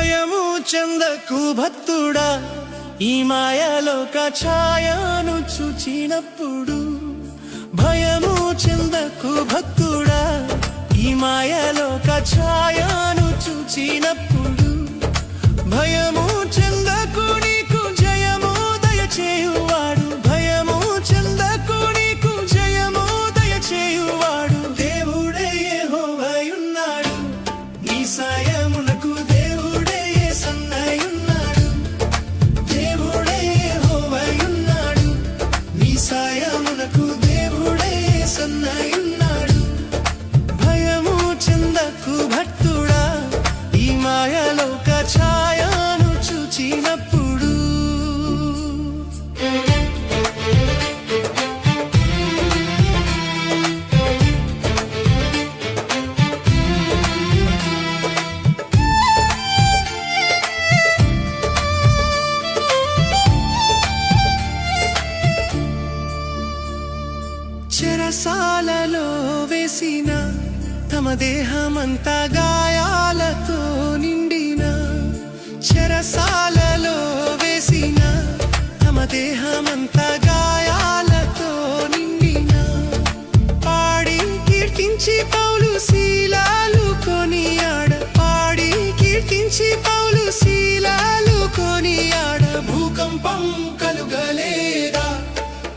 భయము చెందకు భక్తుడా, ఈ మాయలోక ఛాయను చూచినప్పుడు. భయము చెందకు భక్తుడా, ఈ మాయలోక ఛాయను చూచినప్పుడు. భయము చెందకు, నీకు జయము దయచేయువాడు. భయము చెందకు, నీకు జయము దయచేయువాడు. దేవుడే యెహోవాయున్నాడు, నీ సాయమునకు దేవుడే యేసన్నయున్నాడు. దేవుడే యెహోవాయున్నాడు, నీ సాయమునకు దేవుడే యేసన్నయున్నాడు. భయము చెందకు భక్తుడా, ఈ మాయలోక ఛాయను చూచినప్పుడు. చెరసాలలో వేసిన తమ దేహమంతా గాయాలతో నిండిన. చెరసాలలో వేసిన తమ దేహమంతా గాయాలతో నిండిన. పాడి కీర్తించి పౌలు శీలాలు కొనియాడ. పాడి కీర్తించి పౌలు శీలాలు కొనియాడ. భూకంపం కలుగలేదా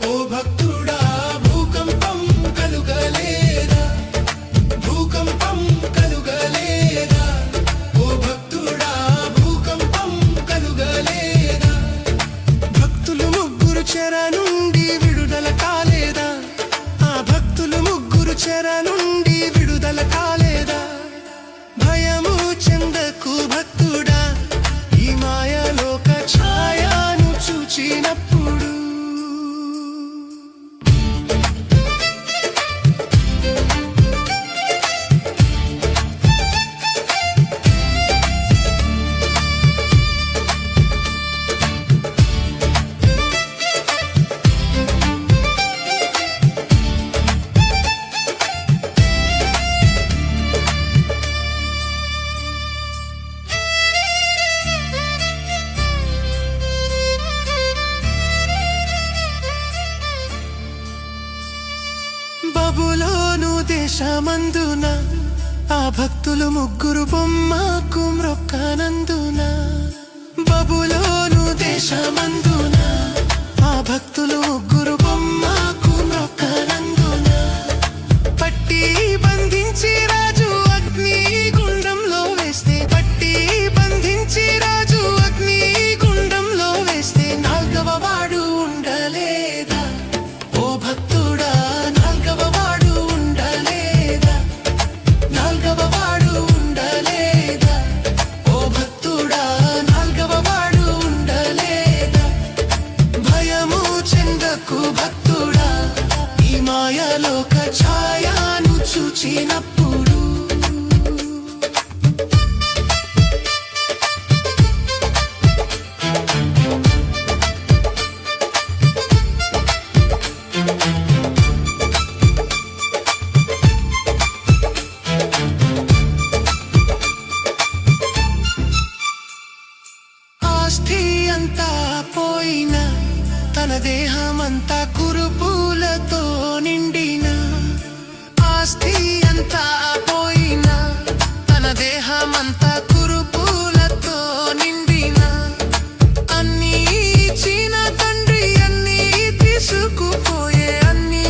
ఓ భక్తుడా, భూకంపం కలుగలేదా. భూకంపం కలుగలేదా ఓ భక్తుడా, భూకంపం కలుగలేదా. భక్తులు ముగ్గురు చెర నుండి విడుదల కాలేదా. ఆ భక్తులు ముగ్గురు చెర నుండి విడుదల కాలేదా. భయము చెందకు భక్తుడా, ఈ మాయలోక ఛాయను చూచినప్పుడు. బబులోను దేశమందున ఆ భక్తులు ముగ్గురు బొమ్మకు మ్రొక్కనందున. బబులోను దేశమందున ఆ భక్తులు ముగ్గురు బొమ్మకు మ్రొక్కనందున. పట్టి బంధించి రాజు అగ్ని గుండంలో వేస్తే. పట్టి బంధించి రాజు అగ్ని గుండంలో వేస్తే. నాల్గవ వాడు ఉండలేదా ఓ భక్తుడా, నాల్గవ వాడు ఉండలేదా. నాల్గవ వాడు ఉండలేదా ఓ భక్తుడా, నాల్గవ వాడు ఉండలేదా. భయము చెందకు భక్తుడా, ఈ మాయలోక ఛాయను చూచినప్పుడు. ఆస్తి అంతా పోయిన, తన దేహమంతా కురుపులతో నిండిన. ఆస్తి అంతా పోయిన, తన దేహమంతా కురుపులతో నిండిన. అన్నీ ఇచ్చిన తండ్రి అన్నీ తీసుకుపోయే. అన్నీ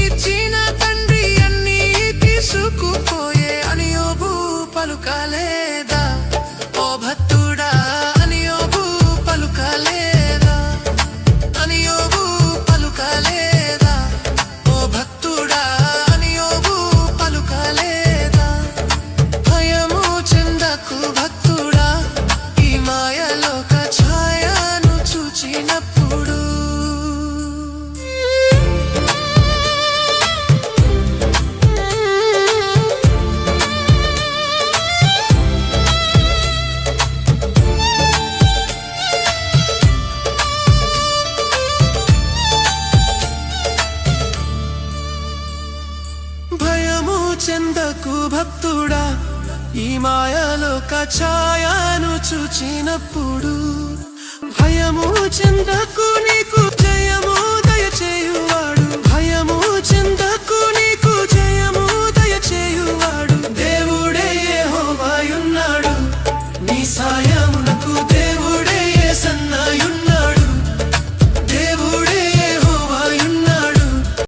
ఇచ్చిన తండ్రి అన్నీ తీసుకుపోయే. అని యోబు పలుకలేదా ఓ భక్తుడా, అని యోబు పలుకలేదా. అని యోబు పలుకలేదా ఓ భక్తుడా, అని యోబు పలుకలేదా. భయము చెందకు భక్తుడా, ఈ మాయలోక ఛాయను చూచినప్పుడు. ఛాయను చూచినప్పుడు భయము చెందకు